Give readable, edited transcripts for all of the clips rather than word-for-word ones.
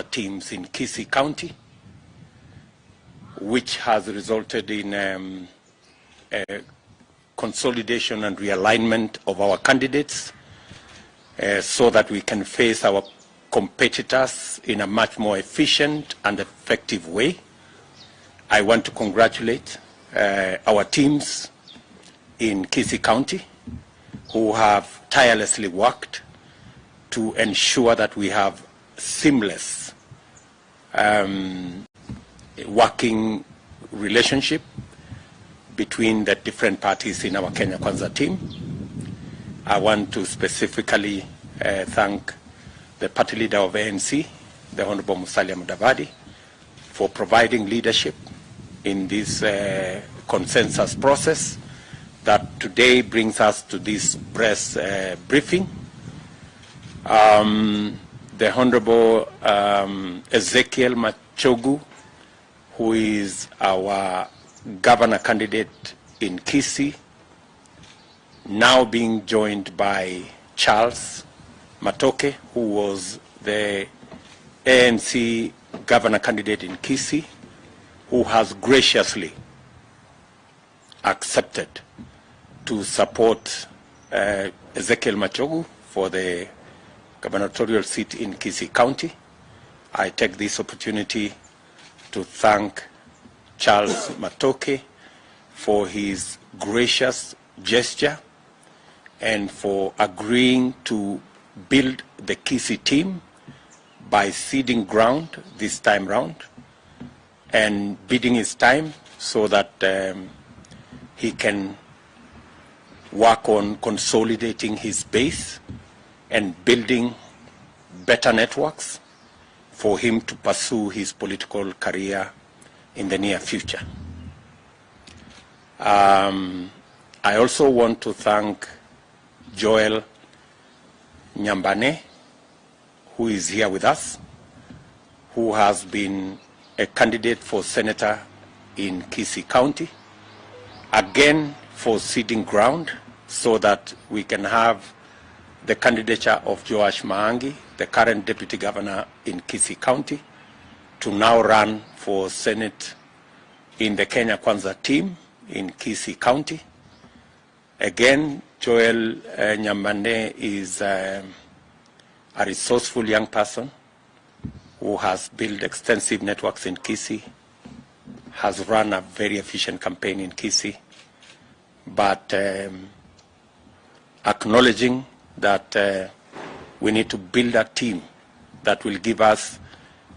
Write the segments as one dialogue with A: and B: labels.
A: teams in Kisii County, which has resulted in a consolidation and realignment of our candidates so that we can face our competitors in a much more efficient and effective way. I want to congratulate our teams in Kisii County who have tirelessly worked to ensure that we have seamless working relationship between the different parties in our Kenya Kwanza team. I want to specifically thank the party leader of ANC, the Honorable Musalia Mudavadi, for providing leadership in this consensus process that today brings us to this press briefing. The Honorable Ezekiel Machogu, who is our governor candidate in Kisii, now being joined by Charles Matoke, who was the ANC governor candidate in Kisii, who has graciously accepted to support Ezekiel Machogu for the gubernatorial seat in Kisii County. I take this opportunity to thank Charles Matoke for his gracious gesture and for agreeing to build the Kisii team by ceding ground this time round and bidding his time so that he can work on consolidating his base and building better networks for him to pursue his political career in the near future. I also want to thank Joel Nyambane, who is here with us, who has been a candidate for senator in Kisii County, again for ceding ground so that we can have the candidature of Joash Maangi, the current deputy governor in Kisii County, to now run for Senate in the Kenya Kwanza team in Kisii County. Again, Joel Nyambane is a resourceful young person who has built extensive networks in Kisii, has run a very efficient campaign in Kisii, but acknowledging that we need to build a team that will give us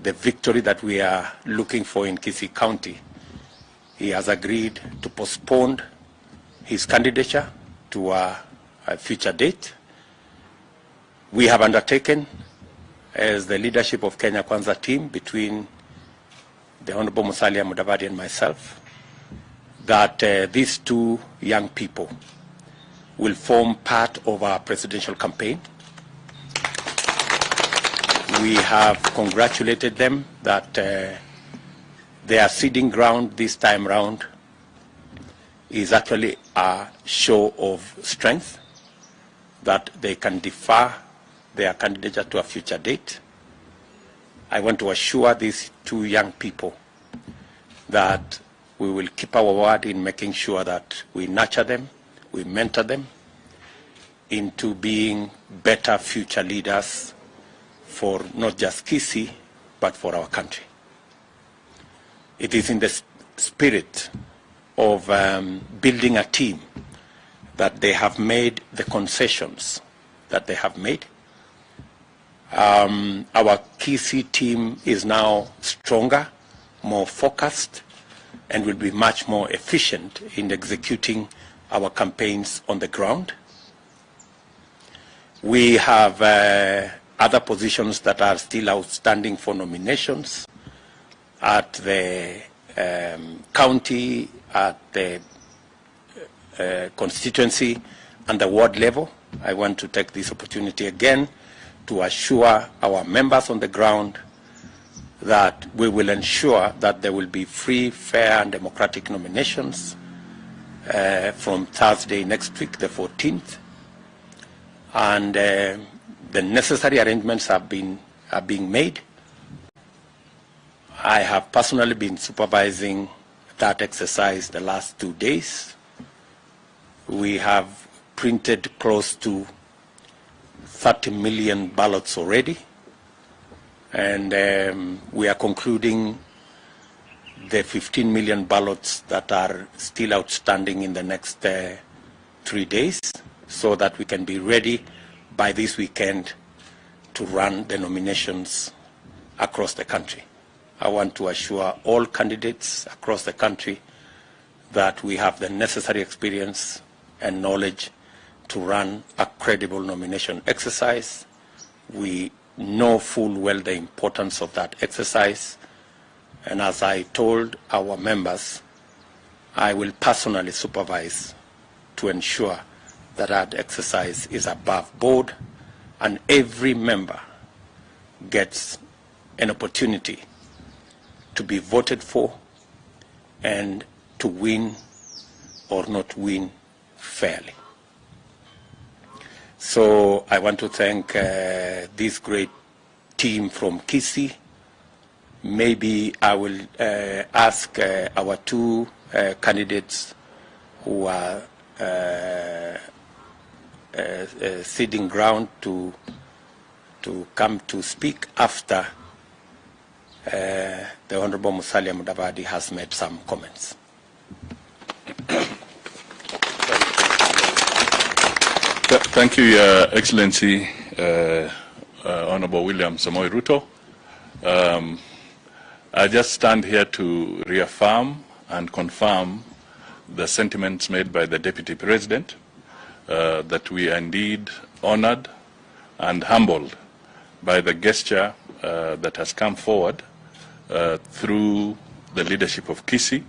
A: the victory that we are looking for in Kisii County. He has agreed to postpone his candidature to a future date. We have undertaken, as the leadership of Kenya Kwanza team between the Honorable Musalia Mudavadi and myself, that these two young people will form part of our presidential campaign. We have congratulated them that their ceding ground this time round is actually a show of strength, that they can defer their candidature to a future date. I want to assure these two young people that we will keep our word in making sure that we nurture them, we mentor them into being better future leaders for not just Kisii, but for our country. It is in the spirit of building a team that they have made the concessions that they have made. Our Kisii team is now stronger, more focused, and will be much more efficient in executing our campaigns on the ground. We have other positions that are still outstanding for nominations at the county, at the constituency, and the ward level. I want to take this opportunity again to assure our members on the ground that we will ensure that there will be free, fair, and democratic nominations from Thursday next week, the 14th. And the necessary arrangements are being made I have personally been supervising that exercise the last 2 days. We have printed close to 30 million ballots already, and we are concluding the 15 million ballots that are still outstanding in the next 3 days, so that we can be ready by this weekend to run the nominations across the country. I want to assure all candidates across the country that we have the necessary experience and knowledge to run a credible nomination exercise. We know full well the importance of that exercise, and as I told our members, I will personally supervise to ensure that that exercise is above board and every member gets an opportunity to be voted for and to win or not win fairly. So I want to thank this great team from Kisii. Maybe I will ask our two candidates who are ceding ground to come to speak after the Honorable Musalia Mudavadi has made some comments.
B: Thank you, Your Excellency, Honorable William Samoei Ruto. I just stand here to reaffirm and confirm the sentiments made by the Deputy President, that we are indeed honored and humbled by the gesture that has come forward through the leadership of Kisii.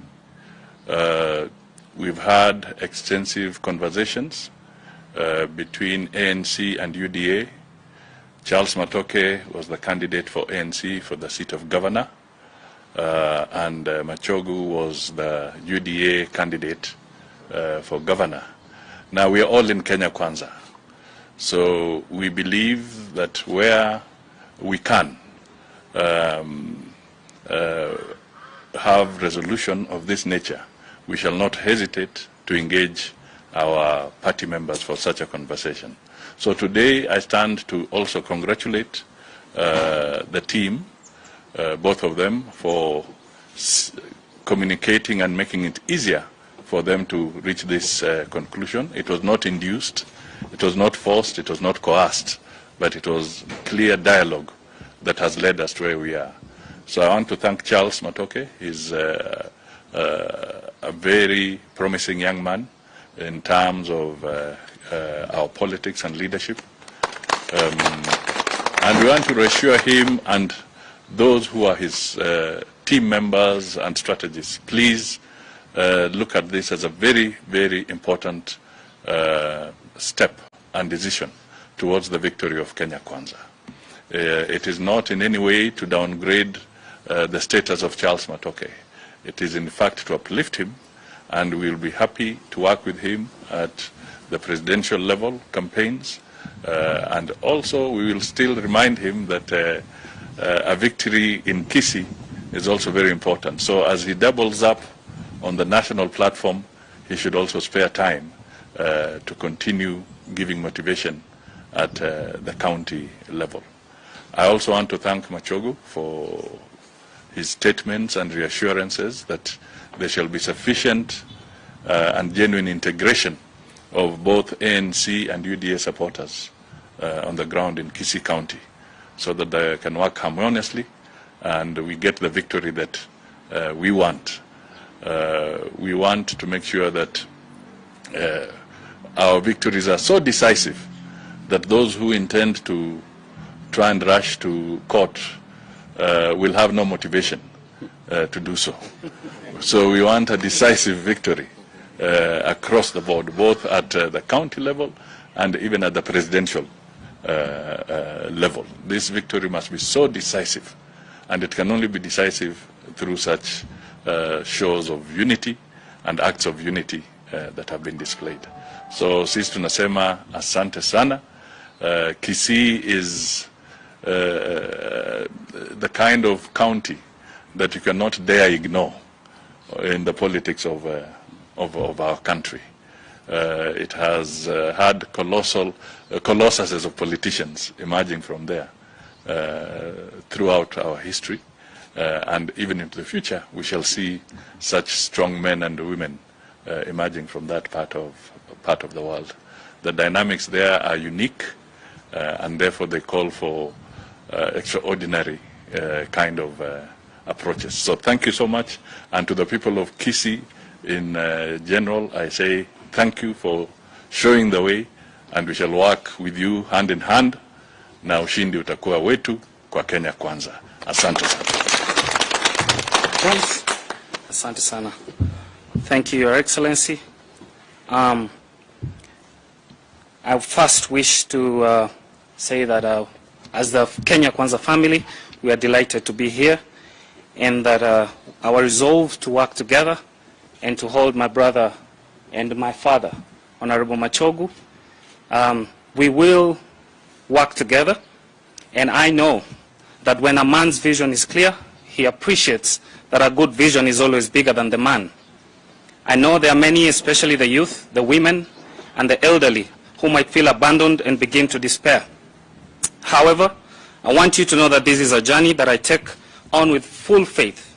B: We've had extensive conversations between ANC and UDA. Charles Matoke was the candidate for ANC for the seat of governor, and Machogu was the UDA candidate for governor. Now we are all in Kenya Kwanza, so we believe that where we can have resolution of this nature, we shall not hesitate to engage our party members for such a conversation. So today I stand to also congratulate the team, both of them, for communicating and making it easier for them to reach this conclusion. It was not induced, it was not forced, it was not coerced, but it was clear dialogue that has led us to where we are. So I want to thank Charles Matoke. He's a very promising young man in terms of our politics and leadership. And we want to reassure him and those who are his team members and strategists, please look at this as a very, very important step and decision towards the victory of Kenya Kwanza. It is not in any way to downgrade the status of Charles Matoke. It is in fact to uplift him, and we will be happy to work with him at the presidential level campaigns, and also we will still remind him that a victory in Kisii is also very important. So as he doubles up on the national platform, he should also spare time to continue giving motivation at the county level. I also want to thank Machogu for his statements and reassurances that there shall be sufficient and genuine integration of both ANC and UDA supporters on the ground in Kisii County, so that they can work harmoniously and we get the victory that we want. We want to make sure that our victories are so decisive that those who intend to try and rush to court will have no motivation to do so. So we want a decisive victory across the board, both at the county level and even at the presidential level. This victory must be so decisive, and it can only be decisive through such shows of unity and acts of unity that have been displayed. So sisi tunasema asante sana. Kisii is the kind of county that you cannot dare ignore in the politics of our country. It has had colossuses of politicians emerging from there throughout our history, and even into the future we shall see such strong men and women emerging from that part of the world. The dynamics there are unique, and therefore they call for extraordinary kind of approaches. So thank you so much, and to the people of Kisii in general, I say thank you for showing the way, and we shall work with you hand in hand, na ushindi utakuwa wetu kwa Kenya kwanza. Asante sana.
C: Asante sana. Thank you, Your Excellency. I first wish to say that as the Kenya Kwanza family, we are delighted to be here, and that our resolve to work together and to hold my brother and my father, Honorable Machogu, we will work together, and I know that when a man's vision is clear, he appreciates that a good vision is always bigger than the man. I know there are many, especially the youth, the women, and the elderly, who might feel abandoned and begin to despair. However, I want you to know that this is a journey that I take on with full faith,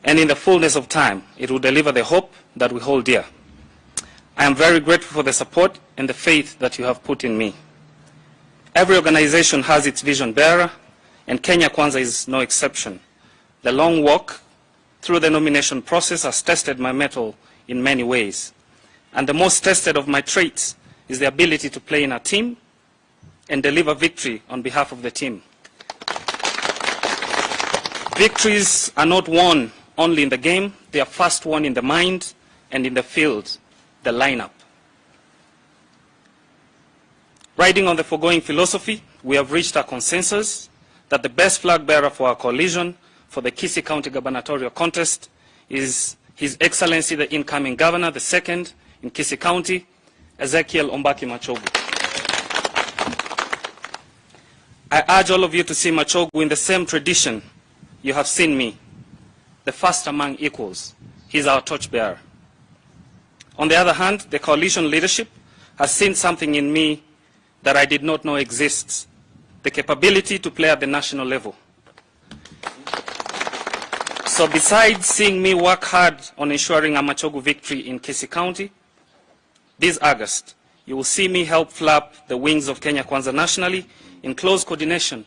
C: and in the fullness of time, it will deliver the hope that we hold dear. I am very grateful for the support and the faith that you have put in me. Every organization has its vision bearer, and Kenya Kwanza is no exception. The long walk through the nomination process has tested my mettle in many ways. And the most tested of my traits is the ability to play in a team and deliver victory on behalf of the team. Victories are not won only in the game, they are first won in the mind and in the field, the lineup. Riding on the foregoing philosophy, we have reached a consensus that the best flag bearer for our coalition for the Kisii County gubernatorial contest is His Excellency the incoming governor, the second in Kisii County, Ezekiel Ombaki Machogu. I urge all of you to see Machogu in the same tradition you have seen me, the first among equals. He's our torchbearer. On the other hand, the coalition leadership has seen something in me that I did not know exists, the capability to play at the national level. So besides seeing me work hard on ensuring a Machogu victory in Kisii County, this August, you will see me help flap the wings of Kenya Kwanza nationally in close coordination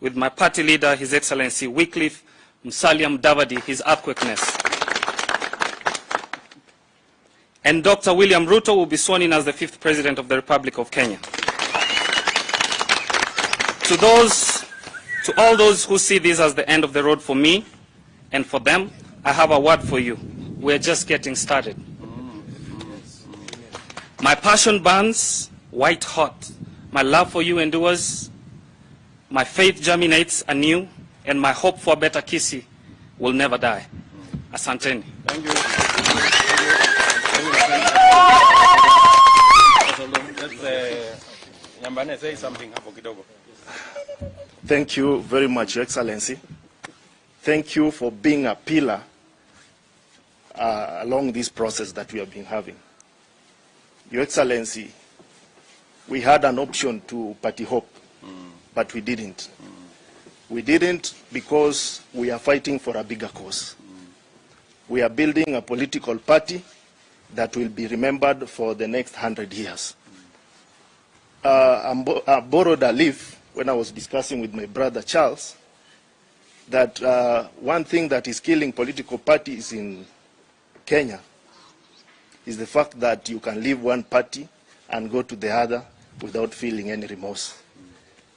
C: with my party leader, His Excellency Wycliffe Musalia Mudavadi, His earthquakeness. And Dr. William Ruto will be sworn in as the 5th President of the Republic of Kenya. To all those who see this as the end of the road for me and for them, I have a word for you. We're just getting started. My passion burns white hot. My love for you endures. My faith germinates anew, and my hope for a better Kisii will never die. Asanteni.
A: Thank you. Nyambane, say something hapo kidogo.
D: Thank you very much, Your Excellency. Thank you for being a pillar along this process that we have been having. Your Excellency, we had an option to party hope, but we didn't. We didn't because we are fighting for a bigger cause. We are building a political party that will be remembered for the next 100 years. I borrowed a leaf when I was discussing with my brother Charles that one thing that is killing political parties in Kenya is the fact that you can leave one party and go to the other without feeling any remorse.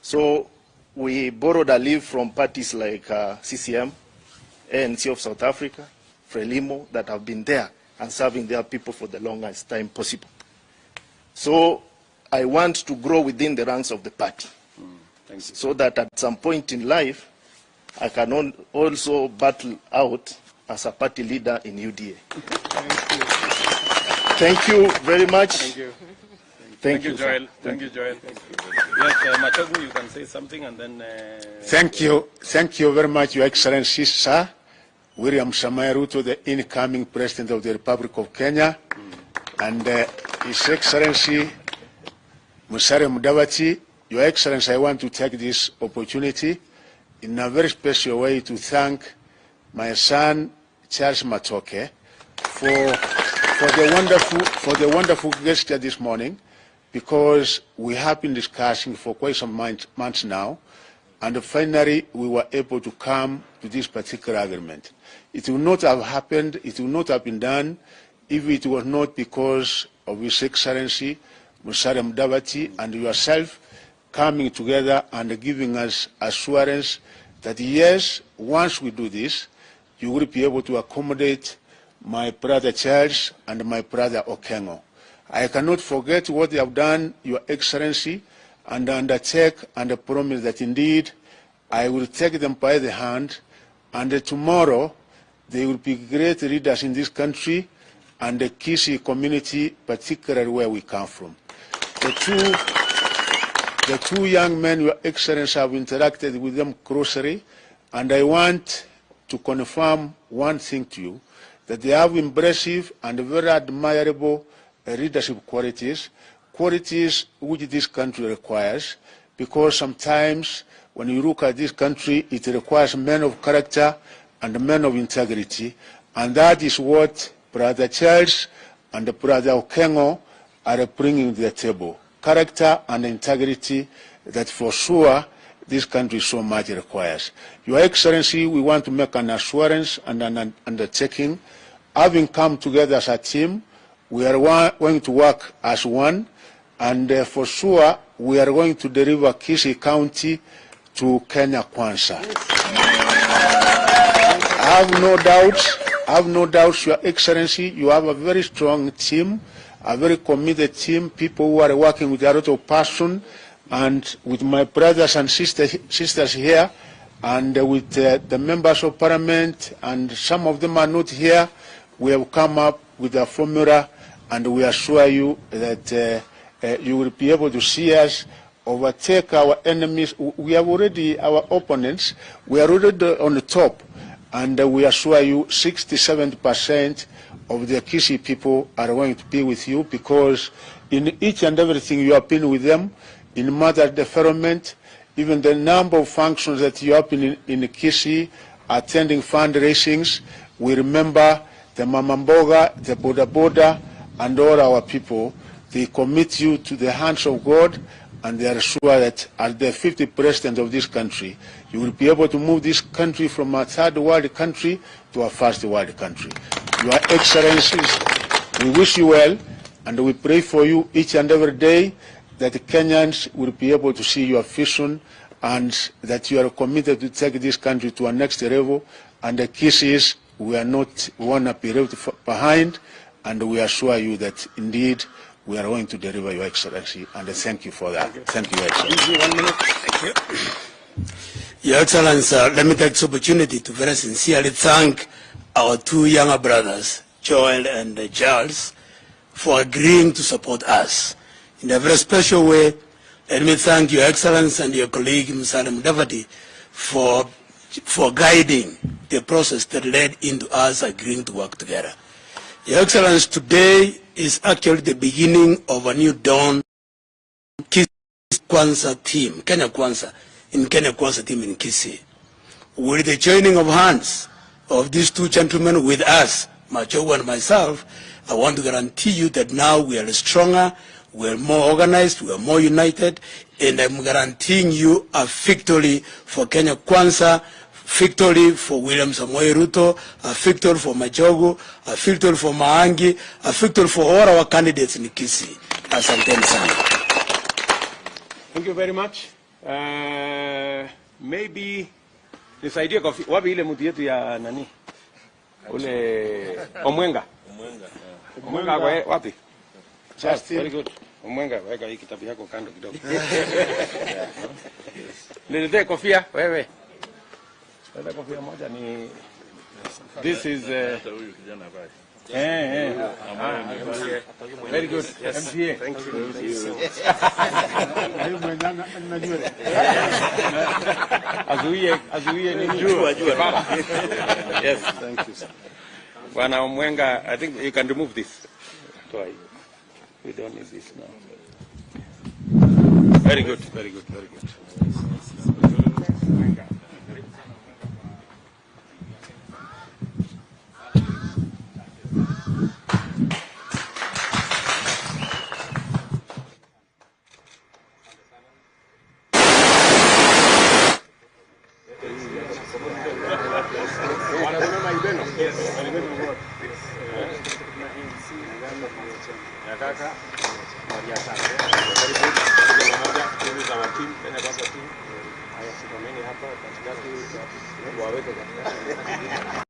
D: So we borrowed a leaf from parties like CCM, ANC of South Africa, Frelimo, that have been there and serving their people for the longest time possible. So I want to grow within the ranks of the party so that at some point in life, I can also battle out as a party leader in UDA. Thank you very much.
A: Thank you.
D: Thank you,
A: Joel. Thank you, Joel. Yes, Machogu, you can say something and then...
E: Thank you very much, Your Excellency, sir. William Samoei Ruto, the incoming President of the Republic of Kenya, and His Excellency Musalia Mudavadi. Your Excellency, I want to take this opportunity in a very special way to thank my son, Charles Matoke, for the wonderful gesture this morning, because we have been discussing for quite some months now, and finally we were able to come to this particular agreement. It would not have happened, it would not have been done if it was not because of His Excellency Musalia Mudavadi and yourself coming together and giving us assurance that yes, once we do this, you will be able to accommodate my brother Charles and my brother Okengo. I cannot forget what they have done, Your Excellency, and undertake and promise that indeed I will take them by the hand, and tomorrow they will be great leaders in this country and the Kisii community, particularly where we come from. The two young men, Your Excellency, have interacted with them closely, and I want to confirm one thing to you, that they have impressive and very admirable leadership qualities which this country requires, because sometimes when you look at this country, it requires men of character and men of integrity, and that is what Brother Charles and Brother Okengo are bringing to the table. Character and integrity that for sure this country so much requires. Your Excellency, we want to make an assurance and an undertaking. Having come together as a team, we are going to work as one, and for sure we are going to deliver Kisii County to Kenya Kwanza. I have no doubts, Your Excellency, you have a very strong team, a very committed team, people who are working with a lot of passion, and with my brothers and sisters here, and with the members of parliament, and some of them are not here, we have come up with a formula, and we assure you that you will be able to see us overtake our enemies. We have already, our opponents, we are already on the top, and we assure you 67% of the Kisii people are going to be with you, because in each and everything you have been with them, in mother development, even the number of functions that you have been in Kisii, attending fundraisings. We remember the Mamamboga, the Boda Boda, and all our people. They commit you to the hands of God, and they are sure that as the 50th president of this country, you will be able to move this country from a third world country to a first world country. Your Excellencies, we wish you well, and we pray for you each and every day that the Kenyans will be able to see your vision, and that you are committed to take this country to a next level, and the Kisiis, we are not want to be left behind, and we assure you that indeed we are going to deliver, Your Excellency, and thank you for that. Thank you, Your Excellency.
F: 1 minute. Thank you. Your Excellency, let me take this opportunity to very sincerely thank our two younger brothers, Joel and Charles, for agreeing to support us. In a very special way, let me thank Your Excellency and your colleague, Musalia Mudavadi, for guiding the process that led into us agreeing to work together. Your Excellency, today is actually the beginning of a new dawn. Kisii Kwanza team, Kenya Kwanza team in Kisii. With the joining of hands of these two gentlemen with us, Machogo and myself, I want to guarantee you that now we are stronger, we are more organized, we are more united, and I'm guaranteeing you a victory for Kenya Kwanza, victory for William Samoei Ruto, a victory for Machogo, a victory for Maangi, a victory for all our candidates in Kisii. Asanteni sana.
G: Thank you very much. Maybe nisaidie kwa wapi ile mtu yetu ya nani? Ule Omwenga. Omwenga kwa wapi? Just very good. Omwenga, weka hii kitabu yako kando kidogo. Niletee kofia wewe. Leta kofia moja ni this is Very good. MCA.
E: Thank you.
G: Azuie ni jua.
D: Yes, thank you, sir.
G: Bwana Omwenga, I think you can remove this. We don't need this now. Very good, very good, very good. Haya, simameni hapa katikati waweke katikati.